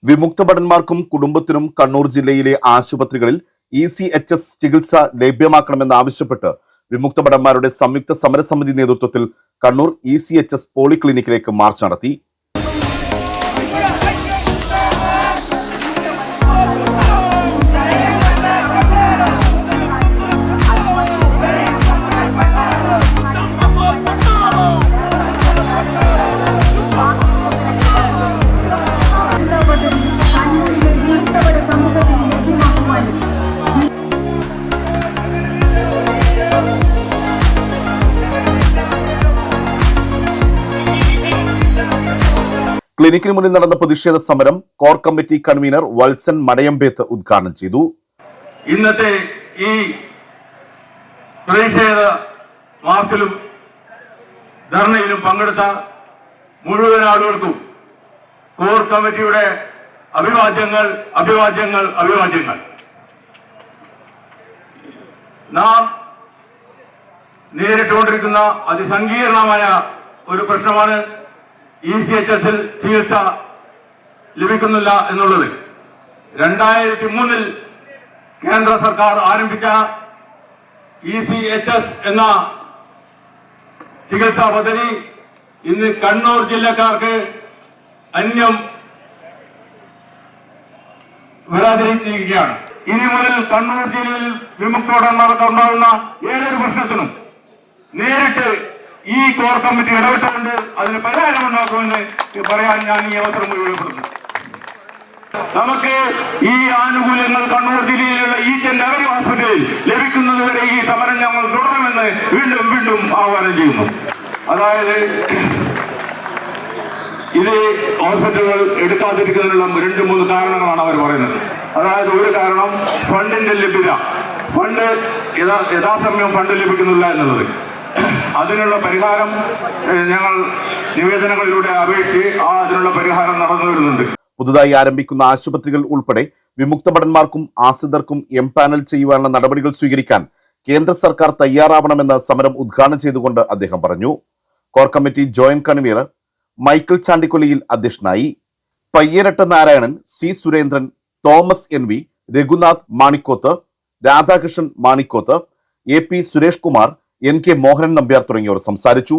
വിമുക്ത ഭടന്മാർക്കും കുടുംബത്തിനും കണ്ണൂർ ജില്ലയിലെ ആശുപത്രികളിൽ ECHS ചികിത്സ ലഭ്യമാക്കണമെന്നാവശ്യപ്പെട്ട് വിമുക്ത ഭടന്മാരുടെ സംയുക്ത സമരസമിതി നേതൃത്വത്തിൽ കണ്ണൂർ ECHS പോളിക്ലിനിക്കിലേക്ക് മാർച്ച് നടത്തി. ക്ലിനിക്കിന് മുന്നിൽ നടന്ന പ്രതിഷേധ സമരം കോർ കമ്മിറ്റി കൺവീനർ വത്സൻ മടയമ്പേത്ത് ഉദ്ഘാടനം ചെയ്തു. ഇന്നത്തെ ഈ പ്രതിഷേധ മാർച്ചിലും ധർണയിലും പങ്കെടുത്ത മുഴുവൻ ആളുകൾക്കും കോർ കമ്മിറ്റിയുടെ അഭിവാദ്യങ്ങൾ അഭിവാദ്യങ്ങൾ അഭിവാദ്യങ്ങൾ. നാം നേരിട്ടുകൊണ്ടിരിക്കുന്ന അതിസങ്കീർണമായ ഒരു പ്രശ്നമാണ് ECHS-ൽ ചികിത്സ ലഭിക്കുന്നില്ല എന്നുള്ളത്. 2003 കേന്ദ്ര സർക്കാർ ആരംഭിച്ച ECHS എന്ന ചികിത്സാ പദ്ധതി ഇന്ന് കണ്ണൂർ ജില്ലക്കാർക്ക് അന്യം വരാതിരിക്കുകയാണ്. ഇനി മുതൽ കണ്ണൂർ ജില്ലയിൽ വിമുക്ത ഭടന്മാർക്ക് ഉണ്ടാകുന്ന ഏതൊരു പ്രശ്നത്തിനും നേരിട്ട് ഈ കോർ കമ്മിറ്റി ഇടപെട്ടുകൊണ്ട് അതിന് പരിഹാരമുണ്ടാക്കുമെന്ന് പറയാൻ ഞാൻ ഈ അവസരം ഉപയോഗപ്പെടുത്തുന്നു. നമുക്ക് ഈ ആനുകൂല്യങ്ങൾ കണ്ണൂർ ജില്ലയിലുള്ള ഈച്ച് ആൻഡ് എവറി ഹോസ്പിറ്റലിൽ ലഭിക്കുന്നതുവരെ ഈ സമരം ഞങ്ങൾ തുടരുമെന്ന് വീണ്ടും വീണ്ടും ആഹ്വാനം ചെയ്യുന്നു. അതായത് ഇത് ഹോസ്പിറ്റലുകൾ എടുക്കാതിരിക്കുന്നതിനുള്ള 2-3 കാരണങ്ങളാണ് അവർ പറയുന്നത്. അതായത് ഒരു കാരണം ഫണ്ടിന്റെ ലഭ്യത, ഫണ്ട് യഥാസമയം ഫണ്ട് ലഭിക്കുന്നില്ല എന്നുള്ളത്. അതിനുള്ള പരിഹാരം ഞങ്ങൾ നിവേദനങ്ങളിലൂടെ അപേക്ഷിച്ച് അതിനുള്ള പരിഹാരം നടന്നു വരുന്നുണ്ട്. പുതുതായി ആരംഭിക്കുന്ന ആശുപത്രികൾ ഉൾപ്പെടെ വിമുക്ത ഭടന്മാർക്കും ആശ്രിതർക്കും എംപാനൽ ചെയ്യുവാനുള്ള നടപടികൾ സ്വീകരിക്കാൻ കേന്ദ്ര സർക്കാർ തയ്യാറാവണമെന്ന് സമരം ഉദ്ഘാടനം ചെയ്തുകൊണ്ട് അദ്ദേഹം പറഞ്ഞു. Core committee joint convener Michael ചാണ്ടിക്കൊല്ലിയിൽ അധ്യക്ഷനായി. Payyaratta Narayanan, C Surendran, Thomas NV, Raghunath Manikoth, Radhakrishnan Manikoth, AP Suresh Kumar, NK Mohanan Nambiar തുടങ്ങിയവർ സംസാരിച്ചു.